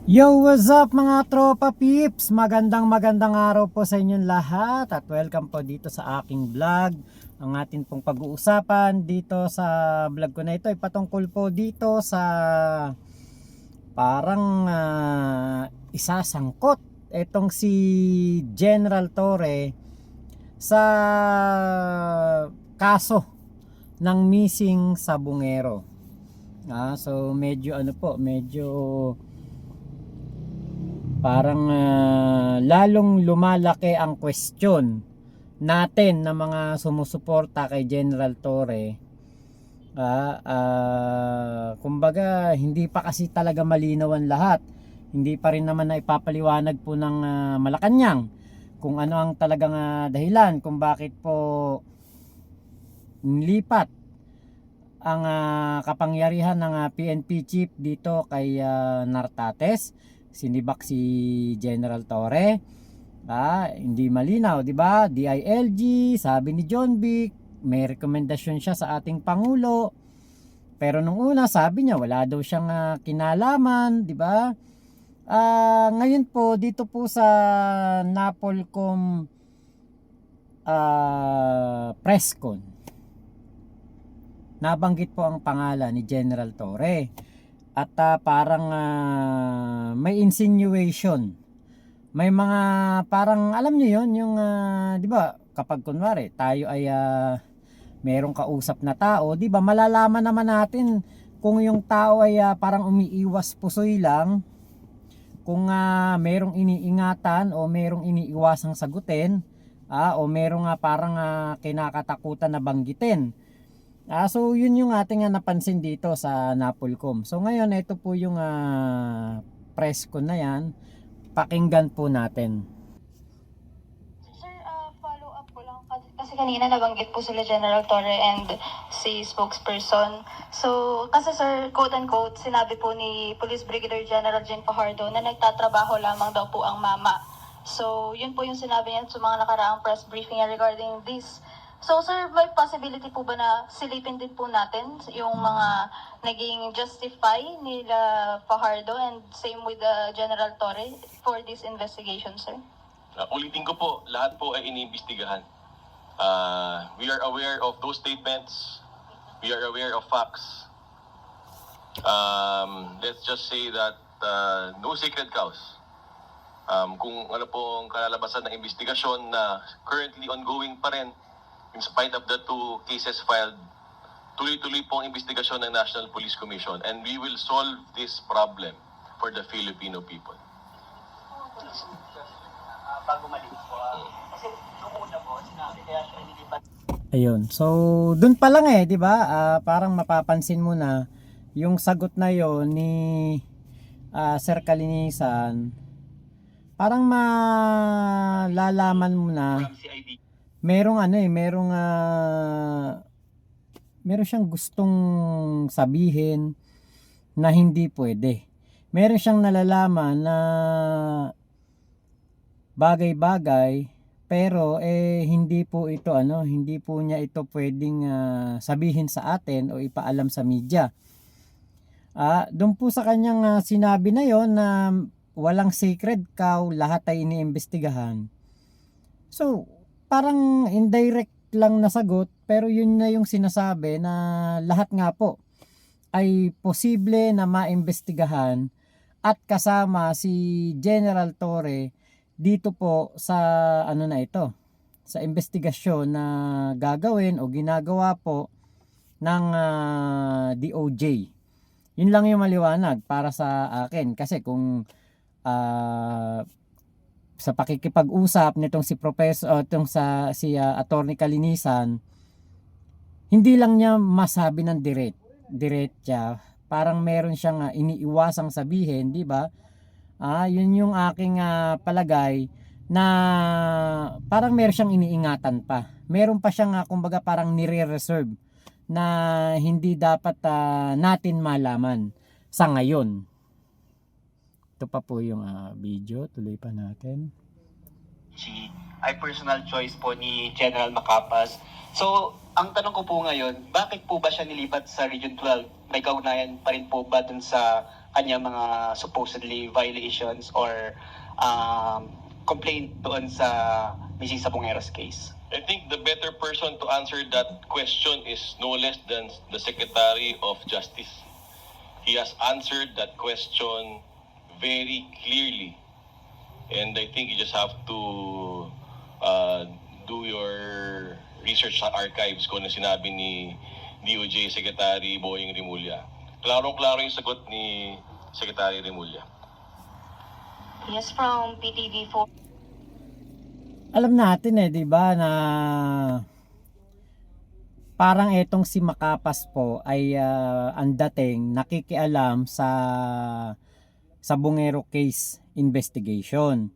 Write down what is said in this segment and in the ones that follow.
Yo, what's up mga tropa peeps? Magandang araw po sa inyong lahat at welcome po dito sa aking vlog. Ang atin pong pag-uusapan dito sa vlog ko na ito ay patungkol po dito sa parang isasangkot itong si General Torre sa kaso ng missing sabungero. So medyo medyo parang lalong lumalaki ang question natin na mga sumusuporta kay General Torre. Kumbaga hindi pa kasi talaga malinaw ang lahat, hindi pa rin naman na ipapaliwanag po ng Malacanang kung ano ang talagang dahilan kung bakit po nilipat ang kapangyarihan ng PNP chief dito kay Nartates. Sinibak si General Torre. Hindi malinaw, di ba? DILG, sabi ni John Vic, may rekomendasyon siya sa ating pangulo. Pero nung una sabi niya wala daw siyang kinalaman, di ba? Ngayon po dito po sa Napolcom presscon, nabanggit po ang pangalan ni General Torre. At parang may insinuation. May mga parang alam niyo yon yung 'di ba kapag kunwari tayo ay merong kausap na tao, 'di ba malalaman naman natin kung yung tao ay parang umiiwas pusoy lang, kung merong iniingatan o merong iniiwasang sagutin, o merong parang kinakatakutan na banggitin. So yun yung ating napansin dito sa Napolcom. So ngayon ito po yung press ko na yan. Pakinggan po natin. Sir, follow up ko lang kasi kanina nabanggit po sila General Torre and si spokesperson. So, kasi sir, quote unquote, sinabi po ni Police Brigadier General Jen Fajardo na nagtatrabaho lamang daw po ang mama. So, yun po yung sinabi niya sa mga nakaraang press briefing regarding this. So sir, may possibility po ba na silipin din po natin yung mga naging justify nila Fajardo and same with General Torre for this investigation, sir? Ulitin ko po, lahat po ay iniimbestigahan. We are aware of those statements. We are aware of facts. Let's just say that no sacred cows. Kung ano po ang kalalabasan ng investigasyon na currently ongoing pa rin, in spite of the two cases filed, tuloy-tuloy po ang investigasyon ng National Police Commission, and we will solve this problem for the Filipino people. Bago malinis po, kasi noong una po, sinabi kaya siya nilipat. Ayun. So dun pa lang di ba? Parang mapapansin mo na yung sagot na yon ni Sir Kalinisan. Parang malalaman mo na merong meron siyang gustong sabihin na hindi pwede. Meron siyang nalalaman na bagay-bagay pero hindi po ito hindi po niya ito pwedeng sabihin sa atin o ipaalam sa media. Doon po sa kanyang sinabi na yon na walang sacred cow, lahat ay iniimbestigahan. So parang indirect lang na sagot, pero yun na yung sinasabi na lahat nga po ay posible na maimbestigahan at kasama si General Torre dito po sa na ito, sa investigasyon na gagawin o ginagawa po ng DOJ. Yun lang yung maliwanag para sa akin, kasi kung sa pakikipag-usap nitong si Professor si Attorney Kalinisan, hindi lang niya masabi ng diretsa, parang meron siyang iniiwasang sabihin, di ba? Yun yung aking palagay na parang meron siyang iniingatan pa. Meron pa siyang kumbaga parang nire-reserve na hindi dapat natin malaman sa ngayon. Ito pa po yung video, tuloy pa natin. Ay personal choice po ni General Macapas. So, ang tanong ko po ngayon, bakit po ba siya nilipat sa Region 12? May kaugnayan pa rin po ba dun sa kanya mga supposedly violations or complaint doon sa Mrs. Sabongeros case? I think the better person to answer that question is no less than the Secretary of Justice. He has answered that question very clearly. And I think you just have to do your research sa archives kung ano sinabi ni DOJ Secretary Boying Rimulya. Klarong-klaro yung sagot ni Secretary Rimulya. Yes, from PTV4. Alam natin 'di ba, na parang etong si Macapas po ay ang dating nakikialam sa Bungero case investigation.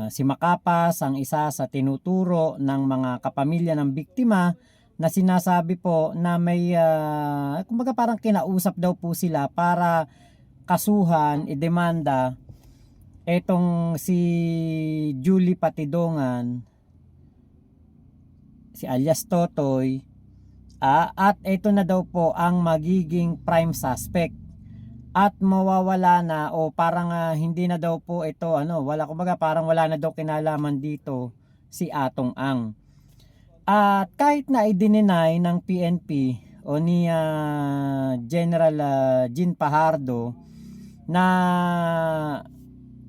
Si Macapas ang isa sa tinuturo ng mga kapamilya ng biktima na sinasabi po na may kumbaga parang kinausap daw po sila para kasuhan, idemanda etong si Julie Patidongan, si alias Totoy, at ito na daw po ang magiging prime suspect at mawawala na o parang hindi na daw po ito wala, kumbaga parang wala na daw kinalaman dito si Atong Ang. At kahit na i-deny ng PNP o ni General Jean Pajardo na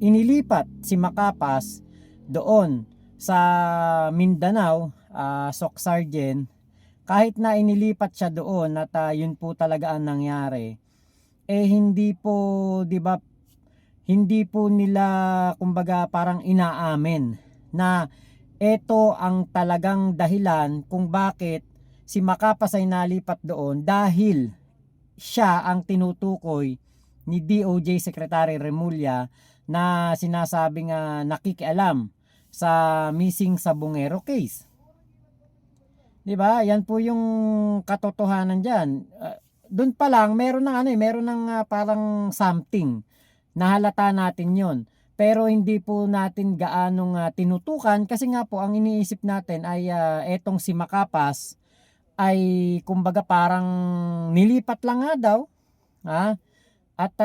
inilipat si Macapas doon sa Mindanao, SOC Sergeant, kahit na inilipat siya doon at yun po talaga ang nangyari, hindi po, 'di ba, hindi po nila kumbaga parang inaamin na ito ang talagang dahilan kung bakit si Macapas ay nalipat doon, dahil siya ang tinutukoy ni DOJ Secretary Remulla na sinasabing nakikialam sa missing Sabongero case. 'Di ba? Yan po yung katotohanan diyan. Doon pa lang meron ng parang something. Nahalata natin 'yon. Pero hindi po natin gaanong tinutukan kasi nga po ang iniisip natin ay etong si Macapas ay kumbaga parang nilipat lang nga daw, at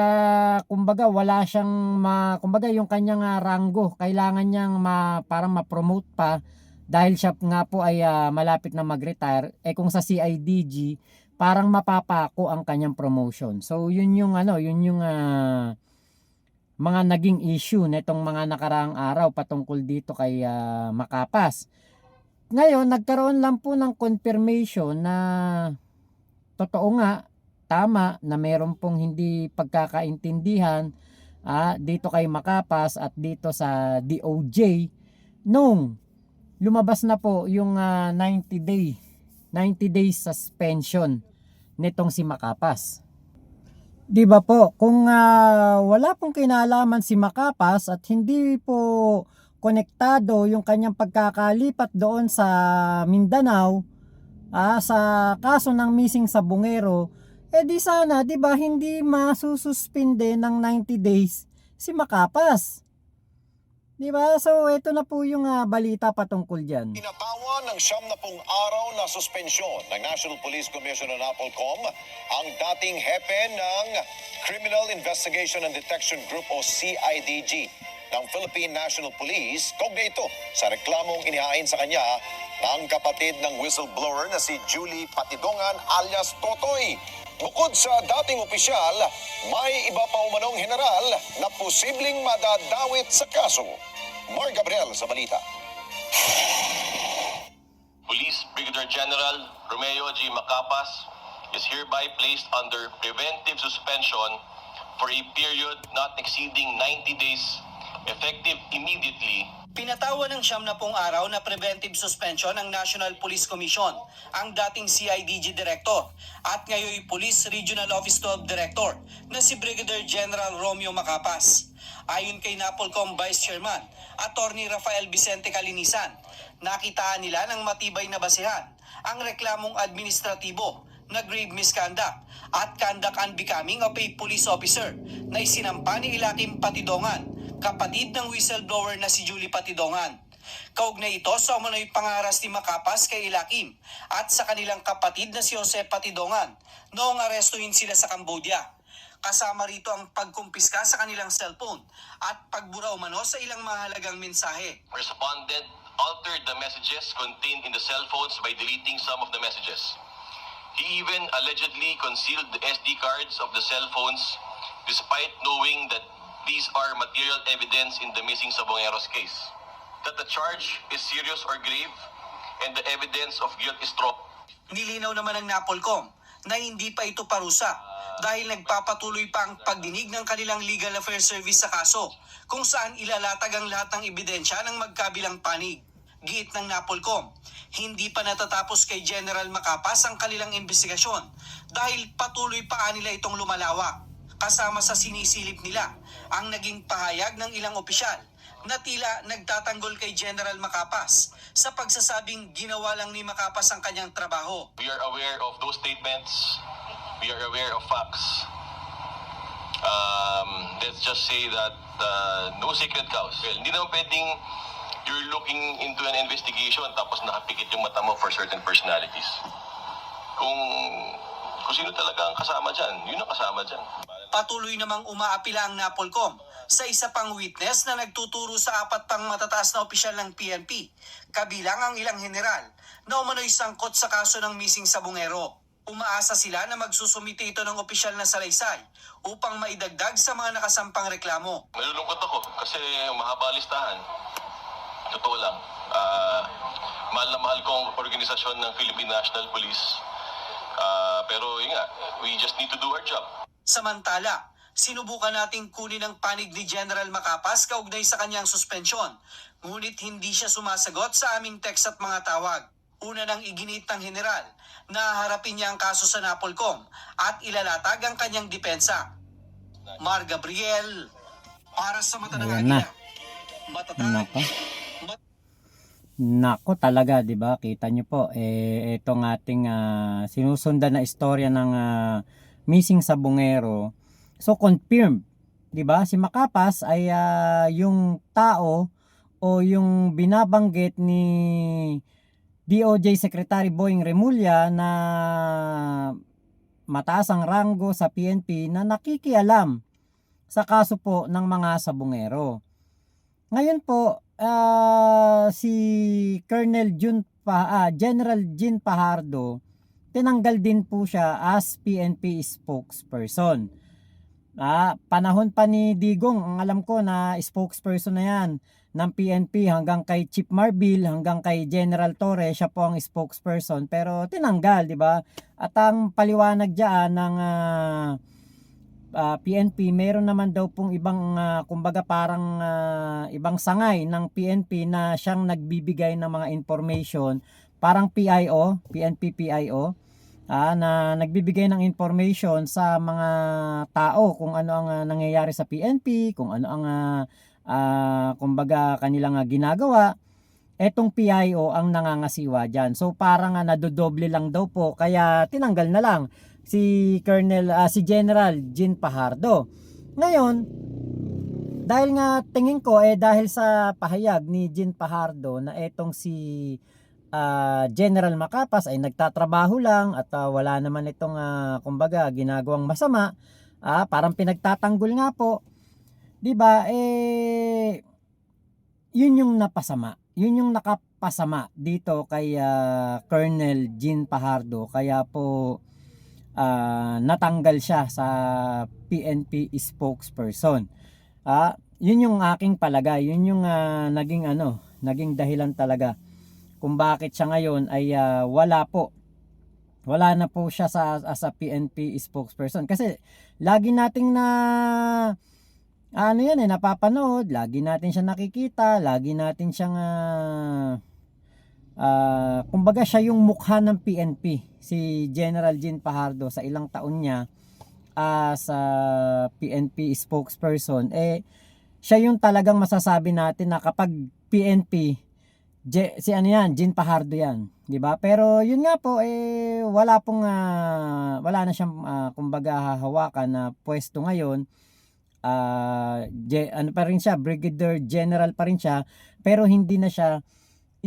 kumbaga wala siyang kumbaga yung kanyang ranggo kailangan niyang parang ma-promote pa dahil siya nga po ay malapit na mag-retire, kung sa CIDG parang mapapako ang kanyang promotion. So yun yung mga naging issue nitong mga nakaraang araw patungkol dito kay Macapas. Ngayon nagkaroon lang po ng confirmation na totoo nga, tama na meron pong hindi pagkakaintindihan dito kay Macapas at dito sa DOJ nung lumabas na po yung 90 days suspension nitong si Macapas. 'Di ba po, kung wala pong kinalaman si Macapas at hindi po konektado yung kanyang pagkakalipat doon sa Mindanao sa kaso ng missing Sabongero, di sana, 'di ba, hindi masususpinde ng 90 days si Macapas. 'Di ba? So ito na po yung balita patungkol diyan. Pinatawan ng 70 araw na suspensyon ng National Police Commissioner NAPOLCOM ang dating hepe ng Criminal Investigation and Detection Group o CIDG ng Philippine National Police kaugnay ito sa reklamong inihain sa kanya ng kapatid ng whistleblower na si Julie Patidongan alias Totoy. Bukod sa dating opisyal, may iba pa umanong general na posibleng madadawit sa kaso. Mar Gabriel sa balita. Police Brigadier General Romeo G. Macapas is hereby placed under preventive suspension for a period not exceeding 90 days, effective immediately. Pinatawan ng 70 araw na preventive suspension ng National Police Commission ang dating CIDG Director at ngayon Police Regional Office 12 Director na si Brigadier General Romeo Macapas. Ayon kay NAPOLCOM Vice Chairman, Attorney Rafael Vicente Calinisan, nakitaan nila ng matibay na basehan ang reklamong administratibo na grave misconduct at conduct unbecoming of a police officer na isinampa ni Ilakim Patidongan, kapatid ng whistleblower na si Julie Patidongan. Kaugnay ito sa umano'y pangaras ni Macapas kay Ilakim at sa kanilang kapatid na si Jose Patidongan noong arestuhin sila sa Cambodia. Kasama rito ang pagkumpiska sa kanilang cellphone at pagbura umano sa ilang mahalagang mensahe. Respondent altered the messages contained in the cell phones by deleting some of the messages. He even allegedly concealed the SD cards of the cell phones despite knowing that these are material evidence in the missing Sabongeros case. That the charge is serious or grave and the evidence of guilt is strong. Nilinaw naman ng NAPOLCOM na hindi pa ito parusa dahil nagpapatuloy pa ang pagdinig ng kanilang Legal Affairs Service sa kaso kung saan ilalatag ang lahat ng ebidensya ng magkabilang panig. Giit ng NAPOLCOM, hindi pa natatapos kay General Macapas ang kanilang investigasyon dahil patuloy pa nila itong lumalawak. Kasama sa sinisilip nila ang naging pahayag ng ilang opisyal na tila nagtatanggol kay General Macapas sa pagsasabing ginawa lang ni Macapas ang kanyang trabaho. We are aware of those statements. We are aware of facts. Let's just say that no sacred cows. Well, hindi naman pwedeng you're looking into an investigation tapos nakapikit yung mata mo for certain personalities. Kung sino talaga ang kasama dyan, yun ang kasama dyan. Patuloy namang umaapila ang NAPOLCOM sa isa pang witness na nagtuturo sa 4 pang matataas na opisyal ng PNP, kabilang ang ilang general na umano'y sangkot sa kaso ng missing Sabongero. Umaasa sila na magsusumite ito ng opisyal na salaysay upang maidagdag sa mga nakasampang reklamo. Nalulungkot ako kasi mahaba listahan. Totoo lang. Mahal na mahal ko ang organisasyon ng Philippine National Police. Pero yun nga, we just need to do our job. Samantala, sinubukan nating kunin ang panig ni General Macapas kaugnay sa kanyang suspensyon, ngunit hindi siya sumasagot sa aming text at mga tawag. Una nang iginit ng general na harapin niya ang kaso sa NAPOLCOM at ilalatag ang kanyang depensa. Mar Gabriel, para sa mata ng Ayan na. Agila. Matatag. Nako. Nako talaga, 'di ba? Kita nyo po itong ating sinusundan na istorya ng missing Sabongero. So confirmed, 'di ba? Si Macapas ay yung tao o yung binabanggit ni DOJ Secretary Boying Remulla na mataas ang ranggo sa PNP na nakikialam sa kaso po ng mga Sabongero. Ngayon po, si Colonel General Jean Fajardo, tinanggal din po siya as PNP spokesperson. Panahon pa ni Digong, ang alam ko na spokesperson na yan ng PNP hanggang kay Chief Marbil, hanggang kay General Torre, siya po ang spokesperson, pero tinanggal, di ba? At ang paliwanag diyan ng PNP, meron naman daw pong ibang kumbaga parang ibang sangay ng PNP na siyang nagbibigay ng mga information, parang PIO, PNP PIO, na nagbibigay ng information sa mga tao kung ano ang nangyayari sa PNP, kung ano ang kumbaga kanilang ginagawa. Etong PIO ang nangangasiwa dyan. So parang nadodoble lang daw po, kaya tinanggal na lang si General Jean Fajardo. Ngayon, dahil nga tingin ko dahil sa pahayag ni Jean Fajardo na etong si General Macapas ay nagtatrabaho lang at wala naman itong kumbaga ginagawang masama, parang pinagtatanggol nga po, 'di ba? Yun yung napasama. Yun yung nakapasama dito kay Colonel Jean Fajardo, kaya po natanggal siya sa PNP spokesperson. Yun yung aking palagay, yun yung naging dahilan talaga kung bakit siya ngayon ay wala na po siya as a PNP spokesperson. Kasi lagi nating napapanood, lagi natin siya nakikita, lagi natin siyang kumbaga siya yung mukha ng PNP, si General Jean Fajardo sa ilang taon niya sa PNP spokesperson. Siya yung talagang masasabi natin na kapag PNP, Jean Fajardo yan, 'di ba? Pero yun nga po wala na siyang kumbaga hahawakan na pwesto ngayon. Pa rin siya, Brigadier General pa rin siya, pero hindi na siya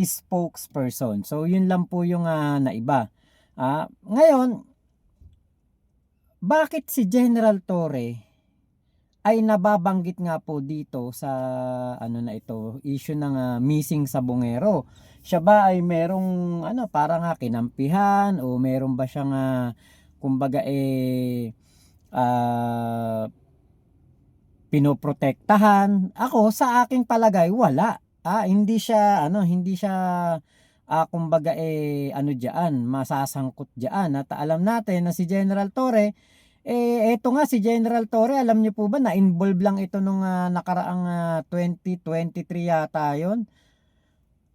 spokesperson. So yun lang po yung naiba. Ngayon, bakit si General Torre ay nababanggit nga po dito sa ano na ito, issue ng missing sa Bungero? Siya ba ay merong ano, parang kinampihan o meron ba siyang kumbaga pinoprotektahan? Ako sa aking palagay wala. Hindi siya ano, hindi siya kumbaga ano diyan, masasangkot diyan. At alam natin na si General Torre eto nga si General Torre, alam niyo po ba na involved lang ito nung nakaraang 2023 yata 'yon.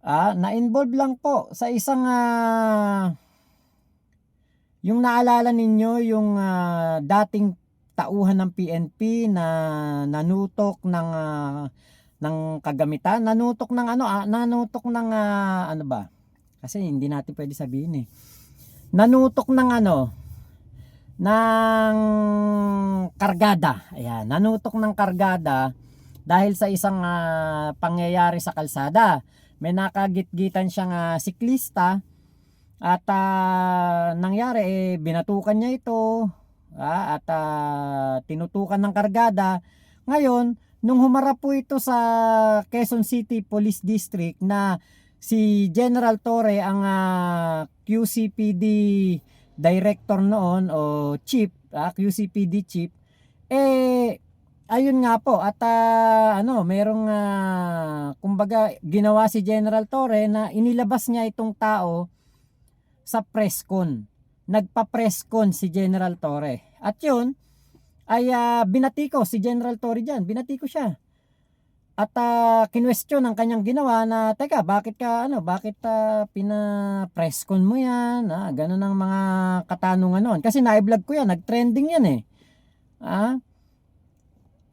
Na-involve lang po sa isang yung naalala ninyo yung dating tauhan ng PNP na nanutok ng kagamitan, nanutok ng nanutok ng ano ba? Kasi hindi natin pwede sabihin Nanutok ng ng kargada. Ayan, nanutok ng kargada dahil sa isang pangyayari sa kalsada. May nakagitgitan siyang siklista at nangyari binatukan niya ito at tinutukan ng kargada. Ngayon, nung humarap po ito sa Quezon City Police District na si General Torre ang QCPD director noon o chief, QCPD chief, ayun nga po at merong kumbaga ginawa si General Torre na inilabas niya itong tao sa presscon. Nagpa-presscon si General Torre. At yun ay binatiko si General Torre diyan, binatiko siya. At kinwestiyon ang kanyang ginawa na teka bakit pina-presscon mo yan, ganun ang mga katanungan noon kasi na-vlog ko yan, nag-trending yan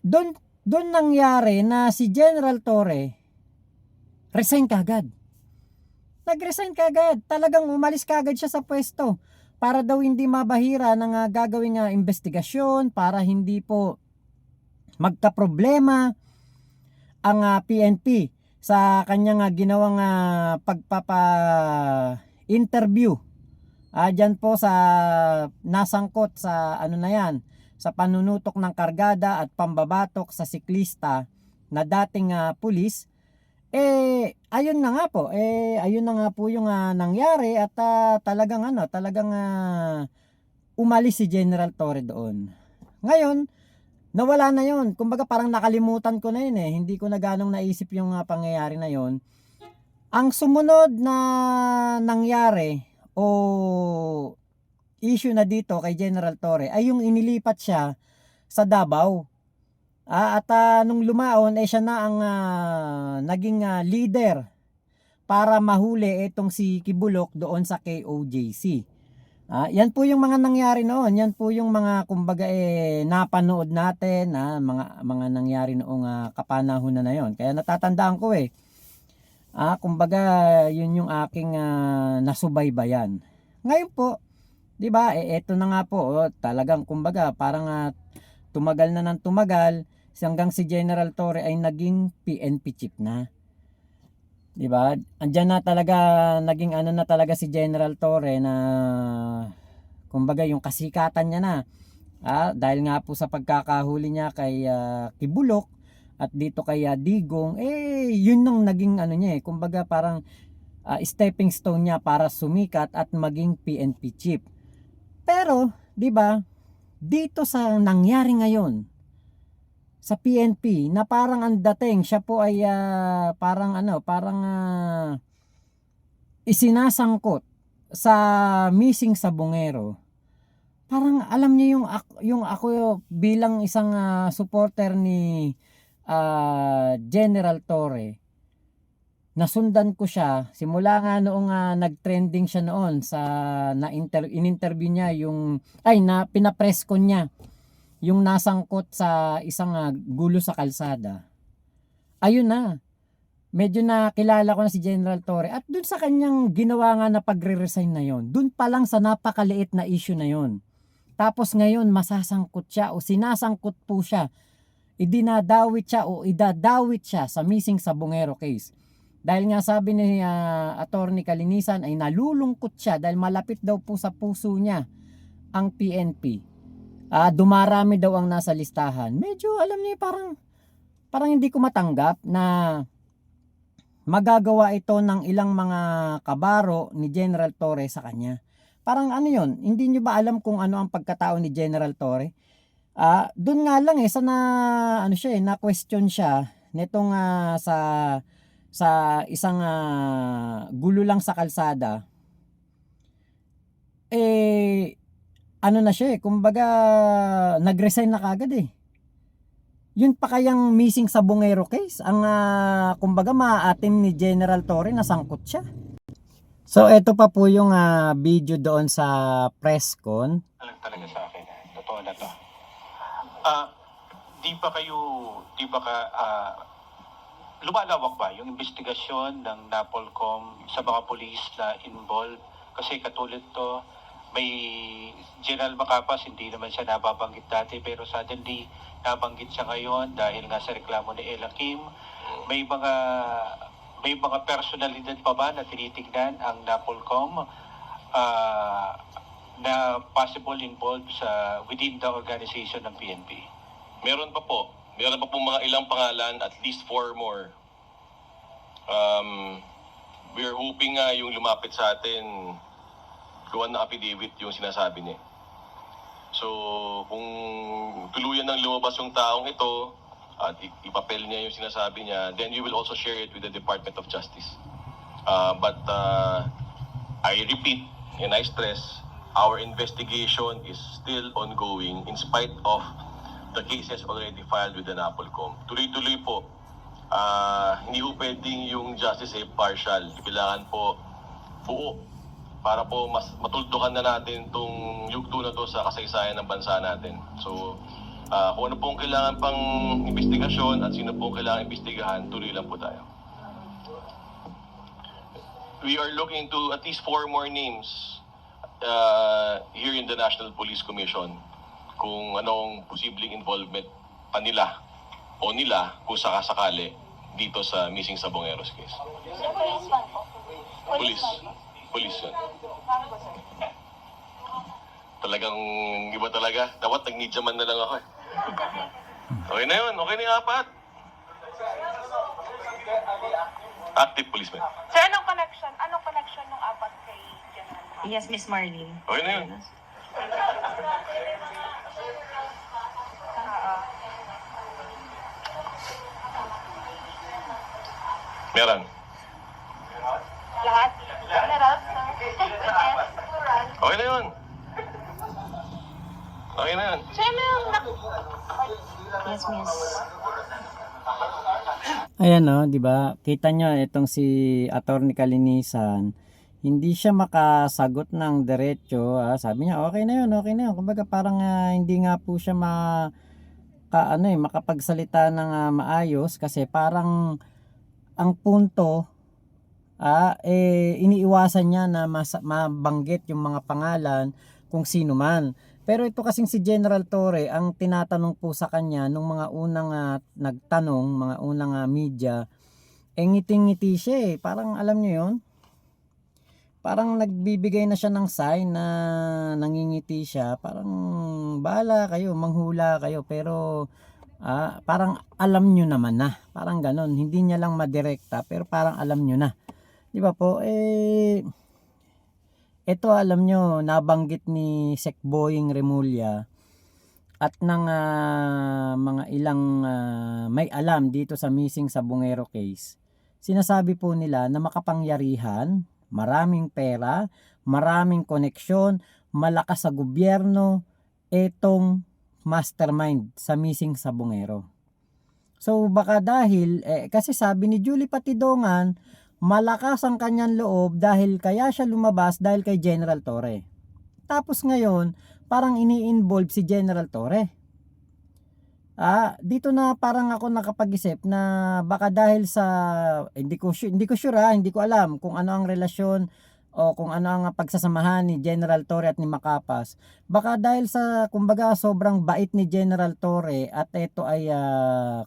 doon nangyari na si General Torre resign kagad, nag-resign kagad, talagang umalis kagad siya sa pwesto para daw hindi mabahira ng gagawing investigasyon, para hindi po magka-problema ang PNP sa kanyang ginawang pagpapa-interview dyan po sa nasangkot sa sa panunutok ng kargada at pambabatok sa siklista na dating pulis. Ayun na nga po yung nangyari at talagang umalis si General Torre doon. Ngayon nawala na yon. Kumbaga parang nakalimutan ko na yun Hindi ko na ganong naisip yung pangyayari na yon. Ang sumunod na nangyari o issue na dito kay General Torre ay yung inilipat siya sa Davao. At nung lumaon siya na ang naging leader para mahuli itong si Kibulok doon sa KOJC. Yan po yung mga nangyari noon. Yan po yung mga kumbaga napanood natin mga nangyari noong kapanahon na yon. Kaya natatandaan ko kumbaga yun yung aking nasubaybayan. Ngayon po, 'di ba? Eto na nga po, talagang kumbaga parang tumagal na ng tumagal hanggang si General Torre ay naging PNP chief na. 'Di ba? Andiyan na talaga naging na talaga si General Torre na kumbaga yung kasikatan niya na. Dahil nga po sa pagkakahuli niya kay Kibulok at dito kay Digong, yun nang naging niya kumbaga parang stepping stone niya para sumikat at maging PNP chief. Pero, 'di ba? Dito sa nangyari ngayon sa PNP na parang ang dating siya po ay parang isinasangkot sa missing sa Bungero. Parang alam niyo yung ako bilang isang supporter ni General Torre, nasundan ko siya simula nga noong nag-trending siya noon sa in-interview niya na pinapress ko niya yung nasangkot sa isang gulo sa kalsada. Ayun na. Medyo nakilala ko na si General Torre at dun sa kanyang ginawa nga na pagre-resign na yon. Dun pa lang sa napakaliit na issue na yon. Tapos ngayon masasangkot siya o sinasangkot po siya. Idinadawit siya o idadawit siya sa missing sa Bungero case. Dahil nga sabi ni Attorney Kalinisan ay nalulungkot siya dahil malapit daw po sa puso niya ang PNP. dumarami daw ang nasa listahan. Medyo alam niyo parang hindi ko matanggap na magagawa ito ng ilang mga kabaro ni General Torre sa kanya. Parang ano yon, hindi nyo ba alam kung ano ang pagkatao ni General Torre? Doon nga lang sa ano siya na question siya nitong sa isang gulo lang sa kalsada. Ano na siya kumbaga nag-resign na kagad Yun pa kayang missing sa Bungero case ang kumbaga maaatim ni General Torre na sangkot siya. So ito pa po yung video doon sa press con. Alam talaga sa akin. Totoo na to. Di ba lumalawak ba yung investigasyon ng NAPOLCOM sa mga pulis na involved? Kasi katulad to, may General Macapas, hindi naman siya nababanggit dati, pero suddenly nabanggit siya ngayon dahil nga sa reklamo ni Ella Kim. May mga personalidad pa ba na tinitignan ang NAPOLCOM na possible involved within the organization ng PNP? Meron pa po. Meron pa po mga ilang pangalan, at least 4 more. We're hoping nga yung lumapit sa atin, gawan ng affidavit yung sinasabi niya. So, kung tuluyan ng lumabas yung taong ito, at ipapel niya yung sinasabi niya, then we will also share it with the Department of Justice. But I repeat and I stress, our investigation is still ongoing in spite of the cases already filed with the NAPOLCOM. Tuloy-tuloy po. Hindi po pwedeng yung justice partial. Kailangan po buo para po mas matuldukan na natin itong yugto na to sa kasaysayan ng bansa natin. So, kung ano pong kailangan pang investigasyon at sino pong kailangan investigahan, tuloy lang po tayo. We are looking to at least 4 more names here in the National Police Commission kung anong posibleng involvement pa nila o nila kung sakasakali dito sa missing sa Bongeros case. Police yun. Talagang iba talaga. Dapat nag-nidyaman na lang ako Okay na yun. Okay na yung 4. Active policeman. Sir, anong connection ng 4 kay General? Yes, Miss Marlene. Okay na yun. Meron. Lahat? General, sir? Okay na yun. Okay na yun. Sir, mayroong Yes, Miss. Ayan di ba? Kita nyo itong si Attorney Kalinisan, hindi siya makasagot ng diretso. Sabi niya, okay na yun. Kumbaga parang hindi nga po siya makapagsalita ng maayos kasi parang ang punto iniiwasan niya na mabanggit yung mga pangalan kung sino man. Pero ito kasing si General Torre, ang tinatanong po sa kanya nung mga unang nagtanong, mga unang media, ngiting-ngiti siya Parang alam niyo yon, parang nagbibigay na siya ng sign na nangingiti siya. Parang bahala kayo, manghula kayo, pero parang alam nyo naman na. Parang ganon, hindi niya lang madirekta, pero parang alam nyo na. Di ba po? Ito alam nyo, nabanggit ni Sec Boying Remulla at ng mga ilang may alam dito sa missing sa Bungero case. Sinasabi po nila na makapangyarihan, maraming pera, maraming koneksyon, malakas sa gobyerno, etong mastermind sa missing sa Bungero. So baka dahil, kasi sabi ni Julie Patidongan, malakas ang kanyang loob dahil kaya siya lumabas dahil kay General Torre. Tapos ngayon, parang ini-involve si General Torre. Dito na parang ako nakapag-isip na baka dahil sa, hindi ko alam kung ano ang relasyon o kung ano ang pagsasamahan ni General Torre at ni Macapas. Baka dahil sa, kumbaga, sobrang bait ni General Torre at ito ay,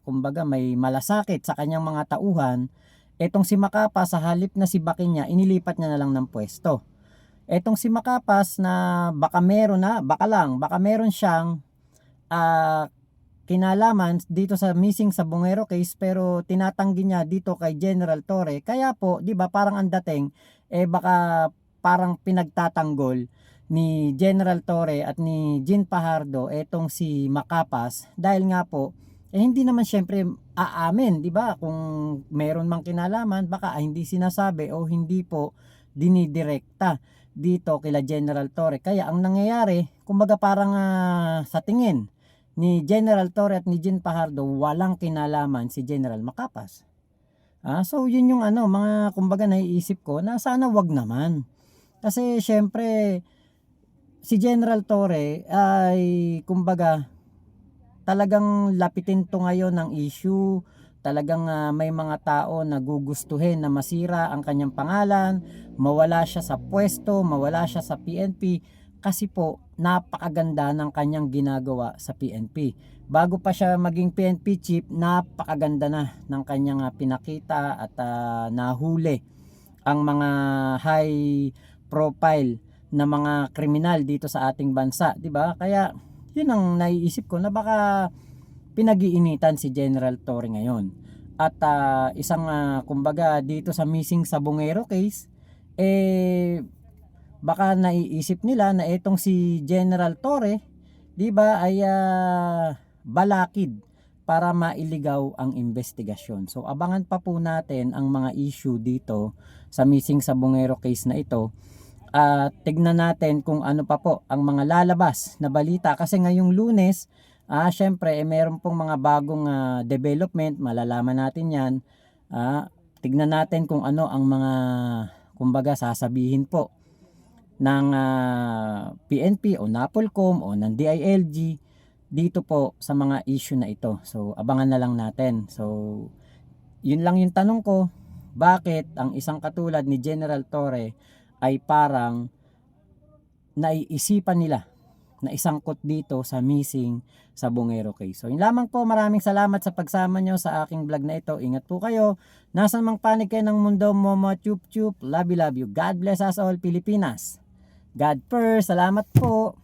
kumbaga, may malasakit sa kanyang mga tauhan. Etong si Macapas, sa halip na si Bakin niya, inilipat niya na lang ng pwesto. Etong si Macapas na baka meron siyang kinalaman dito sa missing sa Bungero case, pero tinatanggi niya dito kay General Torre. Kaya po, 'di ba, parang ang dating baka parang pinagtatanggol ni General Torre at ni Jean Fajardo etong si Macapas, dahil nga po hindi naman syempre aamin, 'di ba, kung meron mang kinalaman, baka hindi sinasabi o hindi po dinidirekta dito kila General Torre. Kaya ang nangyayari, kumbaga parang sa tingin ni General Torre at ni Jean Fajardo, walang kinalaman si General Macapas. So yun yung mga kumbaga naiisip ko na sana wag naman. Kasi syempre si General Torre ay kumbaga talagang lapitin to ngayon ng issue. Talagang may mga tao na gugustuhin na masira ang kanyang pangalan, mawala siya sa pwesto, mawala siya sa PNP, kasi po napakaganda ng kanyang ginagawa sa PNP. Bago pa siya maging PNP chief, napakaganda na ng kanyang pinakita at nahuli ang mga high profile na mga kriminal dito sa ating bansa, 'di ba? Kaya yun ang naiisip ko na baka pinag-iinitan si General Torre ngayon. At isang kumbaga dito sa missing sa Bungero case, baka naiisip nila na itong si General Torre, 'di ba, ay balakid para mailigaw ang investigasyon. So abangan pa po natin ang mga issue dito sa missing sa Bungero case na ito. Tignan natin kung ano pa po ang mga lalabas na balita, kasi ngayong Lunes syempre meron pong mga bagong development, malalaman natin yan. Tignan natin kung ano ang mga kumbaga sasabihin po ng PNP o NAPOLCOM o ng DILG dito po sa mga issue na ito. So abangan na lang natin. So yun lang yung tanong ko, bakit ang isang katulad ni General Torre ay parang naiisipan nila na isangkot dito sa missing sa Bungero case. So yun lamang po, maraming salamat sa pagsama nyo sa aking vlog na ito. Ingat po kayo, nasan mang panig kayo ng mundo, Momo Chup Chup, love you, God bless us all, Pilipinas. God first, salamat po.